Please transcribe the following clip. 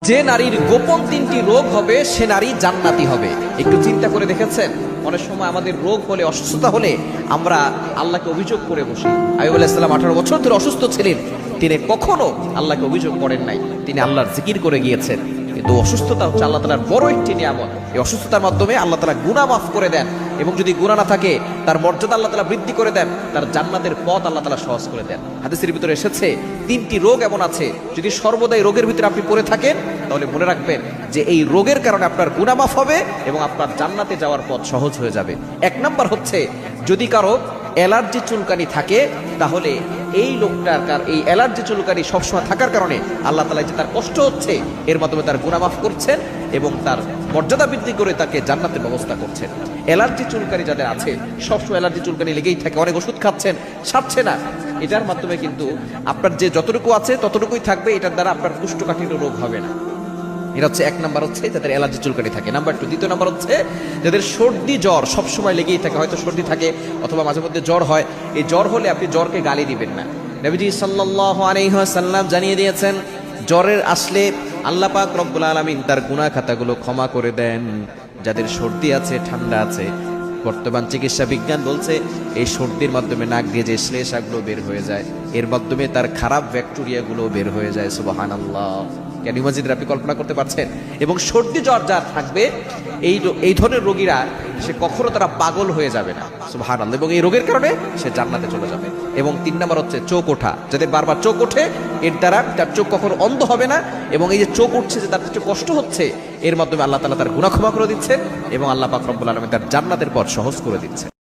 যে নারীর গোপন 3টি রোগ হবে সে নারী জান্নাতি হবে। একটু চিন্তা করে দেখেছেন, অনেক সময় আমাদের রোগ হলে, অসুস্থতা হলে আমরা আল্লাহকে অভিযোগ করে বসি। আইয়ুব আলাইহিস সালাম 18 বছর ধরে অসুস্থ ছিলেন, তিনি কখনো আল্লাহকে অভিযোগ করেন নাই, তিনি আল্লাহর জিকির করে গিয়েছেন। কিন্তু অসুস্থতা হচ্ছে আল্লাহ তাআলার বড় একটি নিয়ামত। এই অসুস্থতার মাধ্যমে আল্লাহ তাআলা গুনাহ মাফ করে দেন, এবং যদি গুনাহ না থাকে তার মর্যাদা আল্লাহ তাআলা বৃদ্ধি করে দেন, তার জান্নাতের পথ আল্লাহ তাআলা সহজ করে দেন। হাদিসের ভিতরে এসেছে 3টি রোগ এমন আছে, যদি সর্বদাই রোগের ভিতরে আপনি পড়ে থাকেন তাহলে মনে রাখবেন যে এই রোগের কারণে আপনার গুনাহ মাফ হবে এবং আপনার জান্নাতে যাওয়ার পথ সহজ হয়ে যাবে। 1 নাম্বার হচ্ছে, যদি কারো অ্যালার্জি চুলকানি থাকে তাহলে এই লোকটার এই অ্যালার্জি চুলকানি সবসময় থাকার কারণে আল্লাহ তাআলা যে তার কষ্ট হচ্ছে এর মাধ্যমে তার গুনাহ মাফ করছেন এবং তার মর্যাদা বৃদ্ধি করে তাকে জান্নাতের ব্যবস্থা করছেন। অ্যালার্জি চুলকানি যাদের আছে, সবসময় অ্যালার্জি চুলকানি লেগেই থাকে, অনেক ওষুধ খাচ্ছেন, সারছে না, এটার মাধ্যমে কিন্তু আপনার যে যতটুকু আছে ততটুকুই থাকবে, এটার দ্বারা আপনার কুষ্ঠকাঠিন্য রোগ হবে না। এটা হচ্ছে 1 নাম্বার, হচ্ছে যাদের অ্যালার্জি চুলকানি থাকে। নাম্বার 2, দ্বিতীয় নাম্বার হচ্ছে যাদের সর্দি জ্বর সবসময় লেগেই থাকে, হয়তো সর্দি থাকে অথবা মাঝে মধ্যে জ্বর হয়। এই জ্বর হলে আপনি জ্বরকে গালি দিবেন না। নবীজি সাল্লাল্লাহু আলাইহি ওয়াসাল্লাম জানিয়ে দিয়েছেন, জ্বরের আসলে আল্লাহ পাক রব্বুল আলামিন তার গুনাহ খাতাগুলো ক্ষমা করে দেন। যাদের সর্দি আছে, ঠান্ডা আছে, বর্তমান চিকিৎসা বিজ্ঞান বলছে এই সর্দির মাধ্যমে নাক দিয়ে যে শ্লেষাগুলো বের হয়ে যায়, এর মাধ্যমে তার খারাপ ব্যাকটেরিয়াগুলো বের হয়ে যায়। সুবহানাল্লাহ, কেন ইমাজিনের আপনি কল্পনা করতে পারছেন? এবং সর্দি জ্বর যার থাকবে, এই ধরনের রোগীরা সে কখনো তারা পাগল হয়ে যাবে না। সুবহানাল্লাহ, এবং এই রোগের কারণে সে জান্নাতে চলে যাবে। এবং 3 নাম্বার হচ্ছে চোখ ওঠা, যাদের বারবার চোখ ওঠে এর দ্বারা তার চোখ কখনো অন্ধ হবে না, এবং এই যে চোখ উঠছে যে তার যে কষ্ট হচ্ছে এর মাধ্যমে আল্লাহ তাআলা তার গুনাহ ক্ষমা করে দিচ্ছেন এবং আল্লাহ পাক রব্বুল আলামিন তার জান্নাতের পথ সহজ করে দিচ্ছেন।